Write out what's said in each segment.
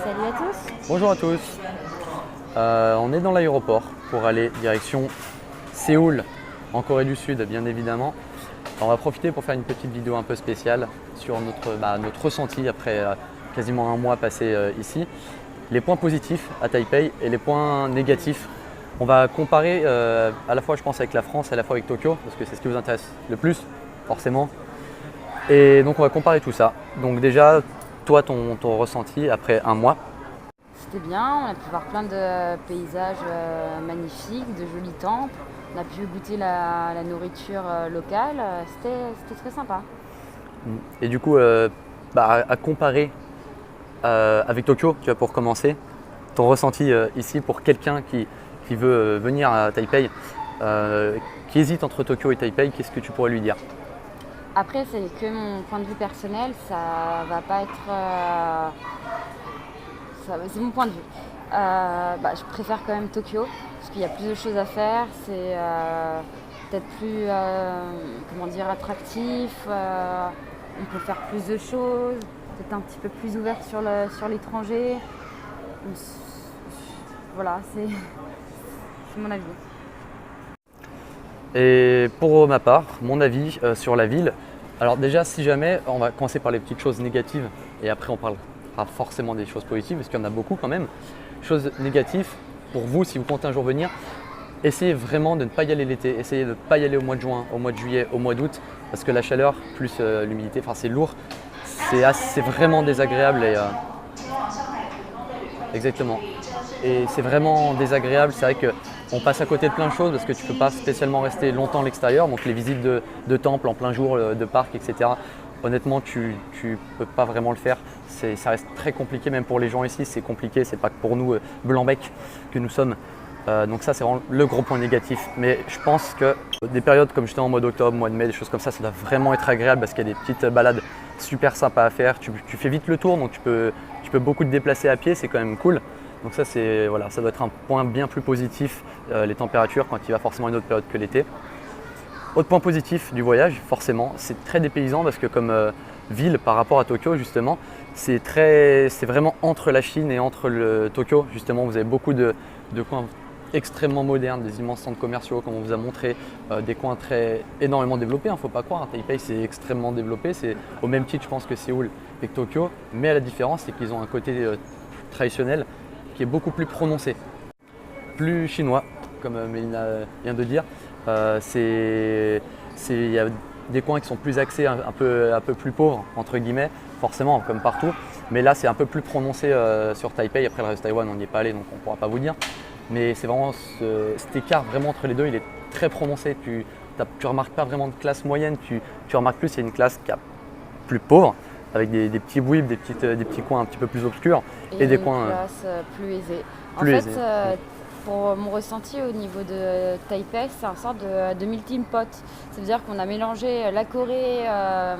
Salut à tous. Bonjour à tous. On est dans l'aéroport pour aller direction Séoul, en Corée du Sud, bien évidemment. On va profiter pour faire une petite vidéo un peu spéciale sur notre ressenti après quasiment un mois passé ici. Les points positifs à Taipei et les points négatifs. On va comparer à la fois, je pense, avec la France et à la fois avec Tokyo, parce que c'est ce qui vous intéresse le plus, forcément. Et donc, on va comparer tout ça. Donc déjà, toi, ton ressenti après un mois? C'était bien, on a pu voir plein de paysages magnifiques, de jolis temples. On a pu goûter la nourriture locale. C'était très sympa. Et du coup, à comparer avec Tokyo, tu vois, pour commencer, ton ressenti ici pour quelqu'un qui veut venir à Taipei, qui hésite entre Tokyo et Taipei, qu'est-ce que tu pourrais lui dire? Après, c'est que mon point de vue personnel, ça va pas être... c'est mon point de vue. Je préfère quand même Tokyo, parce qu'il y a plus de choses à faire. C'est peut-être plus attractif. On peut faire plus de choses, peut-être un petit peu plus ouvert sur l'étranger. Voilà, c'est mon avis. Et pour ma part, mon avis sur la ville, alors déjà si jamais, on va commencer par les petites choses négatives et après on parlera forcément des choses positives parce qu'il y en a beaucoup quand même. Choses négatives, pour vous si vous comptez un jour venir, essayez vraiment de ne pas y aller l'été, essayez de ne pas y aller au mois de juin, au mois de juillet, au mois d'août parce que la chaleur plus l'humidité, c'est lourd, c'est vraiment désagréable et exactement. Et c'est vraiment désagréable, c'est vrai qu'on passe à côté de plein de choses parce que tu ne peux pas spécialement rester longtemps à l'extérieur, donc les visites de temples en plein jour, de parcs, etc. Honnêtement, tu ne peux pas vraiment le faire, ça reste très compliqué même pour les gens ici, c'est compliqué, c'est pas que pour nous blanc-bec que nous sommes. Donc ça c'est vraiment le gros point négatif. Mais je pense que des périodes comme j'étais en mois d'octobre, mois de mai, des choses comme ça doit vraiment être agréable parce qu'il y a des petites balades super sympas à faire. Tu fais vite le tour, donc tu peux beaucoup te déplacer à pied, c'est quand même cool. Donc ça, ça doit être un point bien plus positif, les températures, quand il va forcément une autre période que l'été. Autre point positif du voyage, forcément, c'est très dépaysant parce que comme ville par rapport à Tokyo, justement, c'est vraiment entre la Chine et entre le Tokyo. Justement, vous avez beaucoup de coins extrêmement modernes, des immenses centres commerciaux comme on vous a montré, des coins énormément développés, il ne faut pas croire, Taipei c'est extrêmement développé, c'est au même titre je pense que Séoul et que Tokyo, mais la différence c'est qu'ils ont un côté traditionnel qui est beaucoup plus prononcé, plus chinois, comme Mélina vient de dire. Il y a des coins qui sont plus axés, un peu plus pauvres, entre guillemets, forcément, comme partout. Mais là, c'est un peu plus prononcé sur Taipei. Après, le reste de Taïwan, on n'y est pas allé, donc on ne pourra pas vous dire. Mais c'est vraiment cet écart vraiment entre les deux, il est très prononcé. Tu ne remarques pas vraiment de classe moyenne, tu remarques plus qu'il y a une classe qui est plus pauvre, avec des petits bouibs, des petits coins un petit peu plus obscurs et des coins classe plus aisée. Plus aisée. Pour mon ressenti au niveau de Taipei, c'est une sorte de melting pot. Ça veut dire qu'on a mélangé la Corée, un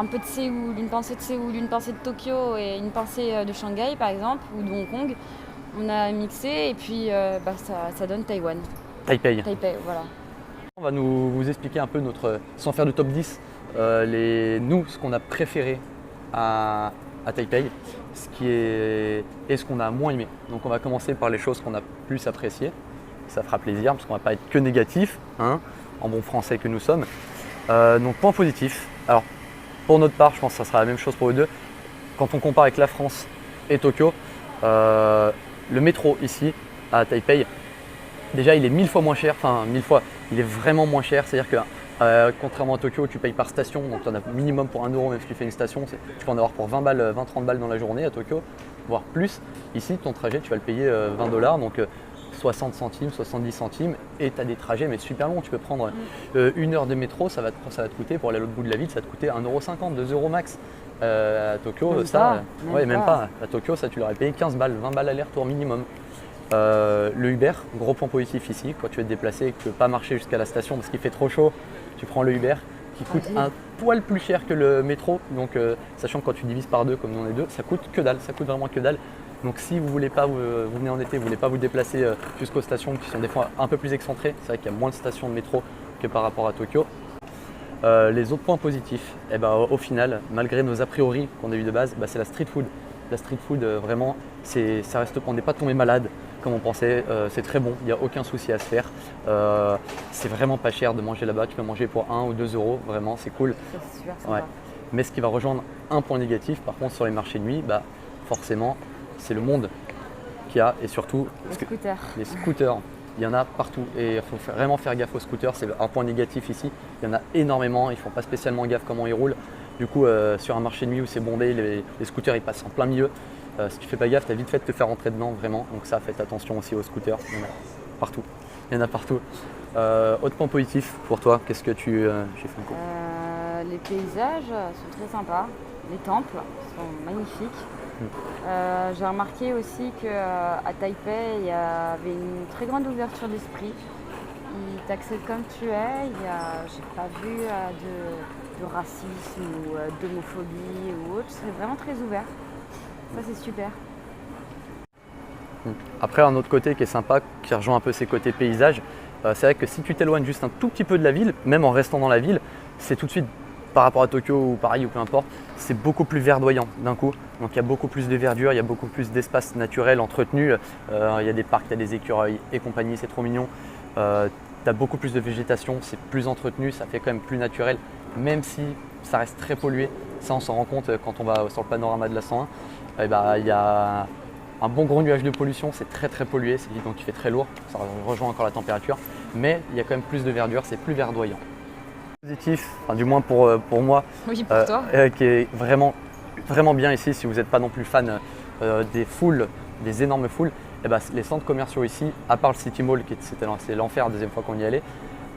peu de Séoul, une pincée de Séoul, une pincée de Tokyo et une pincée de Shanghai par exemple, ou de Hong Kong. On a mixé et puis ça donne Taïwan. Taipei. Taipei, voilà. On va vous expliquer un peu sans faire de top 10, ce qu'on a préféré à Taipei, ce qu'on a moins aimé. Donc on va commencer par les choses qu'on a plus appréciées. Ça fera plaisir parce qu'on ne va pas être que négatif, en bon français que nous sommes. Donc point positif. Alors pour notre part, je pense que ça sera la même chose pour eux deux. Quand on compare avec la France et Tokyo, le métro ici à Taipei, déjà il est 1000 fois moins cher, il est vraiment moins cher, c'est-à-dire que contrairement à Tokyo, tu payes par station, donc tu en as minimum pour 1 euro même si tu fais une station, tu peux en avoir pour 20-30 balles dans la journée à Tokyo, voire plus. Ici, ton trajet, tu vas le payer 20 $, donc 60 centimes, 70 centimes, et tu as des trajets mais super longs. Tu peux prendre 1 heure de métro, ça va te coûter, pour aller à l'autre bout de la ville, ça va te coûter 1,50 €, 2 € max. À Tokyo, même pas. À Tokyo, ça tu l'aurais payé 15 balles, 20 balles aller-retour minimum. Le Uber, gros point positif ici, quand tu veux te déplacer et que tu ne peux pas marcher jusqu'à la station parce qu'il fait trop chaud, tu prends le Uber qui coûte un poil plus cher que le métro. Donc sachant que quand tu divises par deux comme nous on est deux, ça coûte que dalle, ça coûte vraiment que dalle. Donc si vous voulez pas, vous venez en été, vous voulez pas vous déplacer jusqu'aux stations qui sont des fois un peu plus excentrées, c'est vrai qu'il y a moins de stations de métro que par rapport à Tokyo. Les autres points positifs, au final, malgré nos a priori qu'on a eu de base, c'est la street food. La street food, vraiment, ça reste, on n'est pas tombé malade comme on pensait. C'est très bon, il n'y a aucun souci à se faire. C'est vraiment pas cher de manger là-bas. Tu peux manger pour 1 ou 2 euros, vraiment, c'est cool. C'est super sympa. Ouais. Mais ce qui va rejoindre un point négatif, par contre, sur les marchés de nuit, bah, forcément, c'est le monde qu'il y a et surtout les scooters. Il y en a partout et il faut vraiment faire gaffe aux scooters. C'est un point négatif ici. Il y en a énormément. Ils ne font pas spécialement gaffe comment ils roulent. Du coup, sur un marché de nuit où c'est bondé, les scooters ils passent en plein milieu. Si tu fais pas gaffe, tu as vite fait de te faire rentrer dedans vraiment. Donc ça, faites attention aussi aux scooters. Il y en a partout. Il y en a partout. Autre point positif pour toi, qu'est-ce que j'ai fait encore Les paysages sont très sympas. Les temples sont magnifiques. J'ai remarqué aussi qu'à Taipei, il y avait une très grande ouverture d'esprit. Ils t'acceptent comme tu es. J'ai pas vu de racisme ou d'homophobie ou autre. C'est vraiment très ouvert. Ça, c'est super. Après, un autre côté qui est sympa, qui rejoint un peu ces côtés paysages, c'est vrai que si tu t'éloignes juste un tout petit peu de la ville, même en restant dans la ville, c'est tout de suite par rapport à Tokyo ou Paris ou peu importe, c'est beaucoup plus verdoyant d'un coup. Donc il y a beaucoup plus de verdure, il y a beaucoup plus d'espace naturel entretenu. Il y a des parcs, il y a des écureuils et compagnie, c'est trop mignon. Tu as beaucoup plus de végétation, c'est plus entretenu, ça fait quand même plus naturel, même si ça reste très pollué. Ça, on s'en rend compte quand on va sur le panorama de la 101. Il y a un bon gros nuage de pollution, c'est très très pollué, donc il fait très lourd, ça rejoint encore la température, mais il y a quand même plus de verdure, c'est plus verdoyant. Positif, enfin, du moins pour moi, oui, pour toi. Qui est vraiment, vraiment bien ici, si vous n'êtes pas non plus fan des foules, des énormes foules, les centres commerciaux ici, à part le City Mall, c'est l'enfer la deuxième fois qu'on y allait,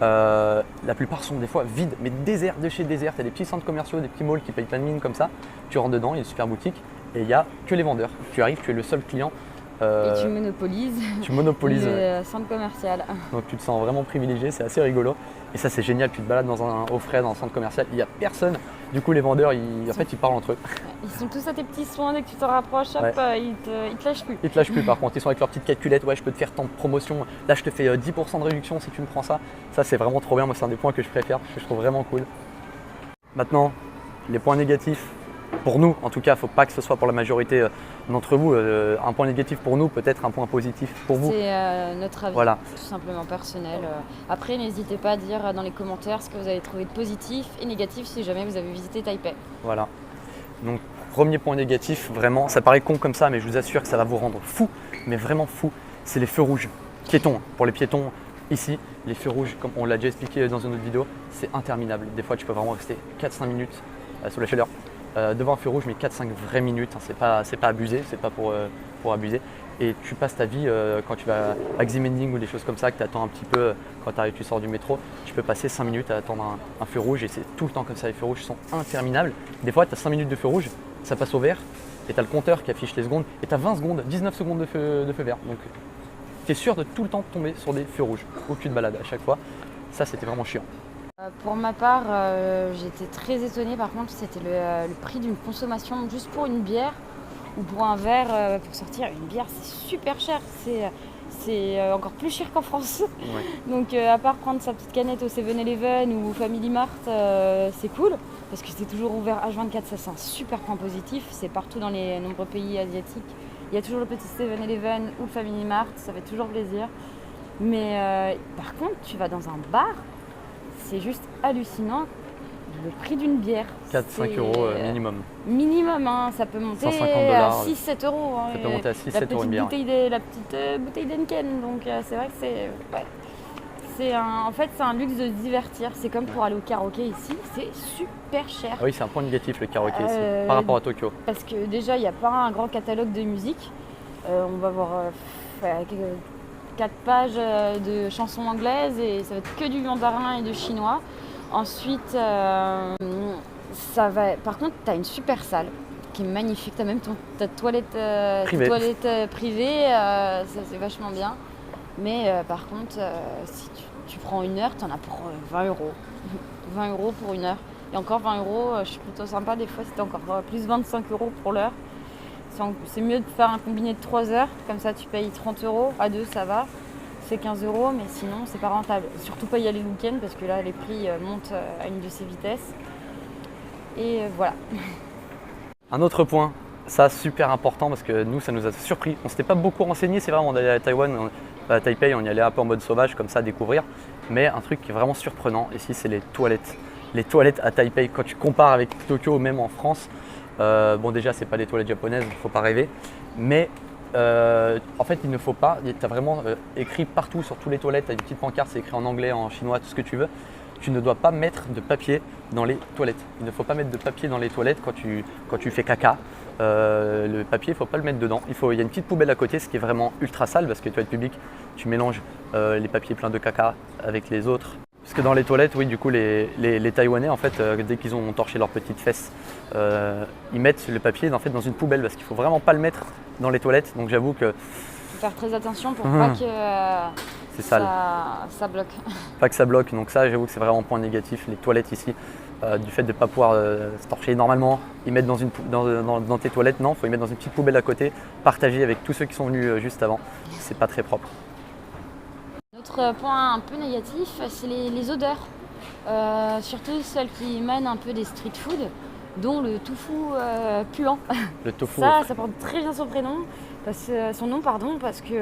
la plupart sont des fois vides, mais déserts de chez désert. Tu as des petits centres commerciaux, des petits malls qui payent plein de mine comme ça, tu rentres dedans, il y a une super boutique et il n'y a que les vendeurs. Tu arrives, tu es le seul client. Et tu monopolises le centre commercial. Donc tu te sens vraiment privilégié, c'est assez rigolo. Et ça c'est génial, tu te balades au frais dans un centre commercial, il n'y a personne. Du coup les vendeurs, ils parlent entre eux. Ils sont tous à tes petits soins, dès que tu te rapproches, hop, ils te lâchent plus. Ils te lâchent plus par contre, ils sont avec leur petite calculette, ouais je peux te faire tant de promotion, là je te fais 10% de réduction si tu me prends ça. Ça c'est vraiment trop bien, moi c'est un des points que je préfère, que je trouve vraiment cool. Maintenant, les points négatifs. Pour nous, en tout cas, il ne faut pas que ce soit pour la majorité d'entre vous. Un point négatif pour nous, peut-être un point positif pour vous. C'est notre avis, voilà. Tout simplement personnel. Après, n'hésitez pas à dire dans les commentaires ce que vous avez trouvé de positif et négatif si jamais vous avez visité Taipei. Voilà. Donc, premier point négatif, vraiment, ça paraît con comme ça, mais je vous assure que ça va vous rendre fou, mais vraiment fou, c'est les feux rouges. Piétons, pour les piétons, ici, les feux rouges, comme on l'a déjà expliqué dans une autre vidéo, c'est interminable. Des fois, tu peux vraiment rester 4-5 minutes sous la chaleur. Devant un feu rouge, mais 4-5 vraies minutes, hein, c'est pas abusé, c'est pas pour abuser. Et tu passes ta vie quand tu vas à Ximending ou des choses comme ça, que tu attends un petit peu quand tu sors du métro, tu peux passer 5 minutes à attendre un feu rouge et c'est tout le temps comme ça, les feux rouges sont interminables. Des fois, tu as 5 minutes de feu rouge, ça passe au vert et tu as le compteur qui affiche les secondes et tu as 20 secondes, 19 secondes de feu vert. Donc tu es sûr de tout le temps tomber sur des feux rouges où tu te balades à chaque fois. Ça, c'était vraiment chiant. Pour ma part, j'étais très étonnée. Par contre, c'était le prix d'une consommation juste pour une bière ou pour un verre pour sortir. Une bière, c'est super cher. C'est encore plus cher qu'en France. Ouais. Donc, à part prendre sa petite canette au 7-Eleven ou au Family Mart, c'est cool parce que c'est toujours ouvert H24. Ça, c'est un super point positif. C'est partout dans les nombreux pays asiatiques. Il y a toujours le petit 7-Eleven ou le Family Mart. Ça fait toujours plaisir. Mais par contre, tu vas dans un bar. C'est juste hallucinant, le prix d'une bière. 4-5 euros minimum. Minimum, hein, ça peut monter à 6-7 euros. Hein, ça peut monter à 6-7 euros une bière. La petite bouteille d'Henken, donc c'est vrai que en fait, c'est un luxe de se divertir. C'est comme pour aller au karaoké ici, c'est super cher. Ah oui, c'est un point négatif le karaoké ici, par rapport à Tokyo. Parce que déjà, il n'y a pas un grand catalogue de musique. On va voir 4 pages de chansons anglaises et ça va être que du mandarin et de chinois. Ensuite, par contre, tu as une super salle qui est magnifique. Tu as même ta toilette privée, ça c'est vachement bien. Mais par contre, si tu prends une heure, tu en as pour 20 euros. 20 euros pour une heure. Et encore 20 euros, je suis plutôt sympa. Des fois, c'était encore plus 25 euros pour l'heure. C'est mieux de faire un combiné de 3 heures, comme ça tu payes 30 euros, à 2 ça va, c'est 15 euros, mais sinon c'est pas rentable. Surtout pas y aller le week-end parce que là les prix montent à une de ces vitesses. Et voilà. Un autre point Ça, super important parce que nous, ça nous a surpris. On ne s'était pas beaucoup renseigné, c'est vrai, on allait à Taïwan, à Taipei, on y allait un peu en mode sauvage, comme ça, à découvrir. Mais un truc qui est vraiment surprenant ici, c'est les toilettes. Les toilettes à Taipei, quand tu compares avec Tokyo ou même en France, bon, déjà, c'est pas des toilettes japonaises, il ne faut pas rêver. Mais en fait, il ne faut pas, tu as vraiment écrit partout sur toutes les toilettes, tu as une petite pancarte, c'est écrit en anglais, en chinois, tout ce que tu veux. Tu ne dois pas mettre de papier dans les toilettes. Il ne faut pas mettre de papier dans les toilettes quand tu fais caca. Le papier, il ne faut pas le mettre dedans. Il y a une petite poubelle à côté, ce qui est vraiment ultra sale parce que toilette publique, tu mélanges les papiers pleins de caca avec les autres. Parce que dans les toilettes, oui, du coup, les Taïwanais, en fait, dès qu'ils ont torché leurs petites fesses, ils mettent le papier en fait, dans une poubelle parce qu'il ne faut vraiment pas le mettre dans les toilettes. Donc j'avoue que... Faut faire très attention pour pas que c'est sale. Ça bloque. Pas que ça bloque, donc ça, j'avoue que c'est vraiment un point négatif. Les toilettes ici, du fait de ne pas pouvoir se torcher normalement, ils mettent dans tes toilettes, non, il faut les mettre dans une petite poubelle à côté, partagée avec tous ceux qui sont venus juste avant. C'est pas très propre. Autre point un peu négatif, c'est les odeurs. Surtout celles qui émanent un peu des street food, dont le tofu puant. Le tofu. Ça porte très bien son nom, parce que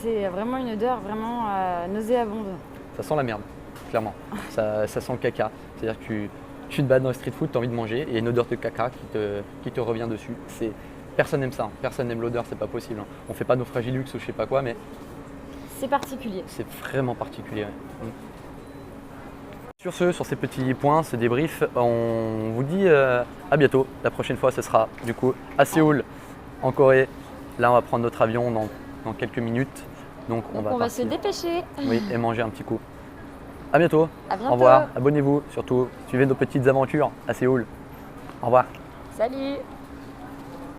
c'est vraiment une odeur vraiment nauséabonde. Ça sent la merde, clairement. Ça sent le caca. C'est-à-dire que tu te bats dans le street food, tu as envie de manger, et il y a une odeur de caca qui te revient dessus. Personne n'aime ça, personne n'aime l'odeur, c'est pas possible. On fait pas nos Fragilux ou je sais pas quoi, mais... C'est particulier. C'est vraiment particulier. Ouais. Sur ces petits points, ce débrief, on vous dit à bientôt. La prochaine fois, ce sera du coup à Séoul, en Corée. Là, on va prendre notre avion dans quelques minutes. Donc on va se dépêcher. Oui, et manger un petit coup. À bientôt. À bientôt. Au revoir. Abonnez-vous surtout. Suivez nos petites aventures à Séoul. Au revoir. Salut.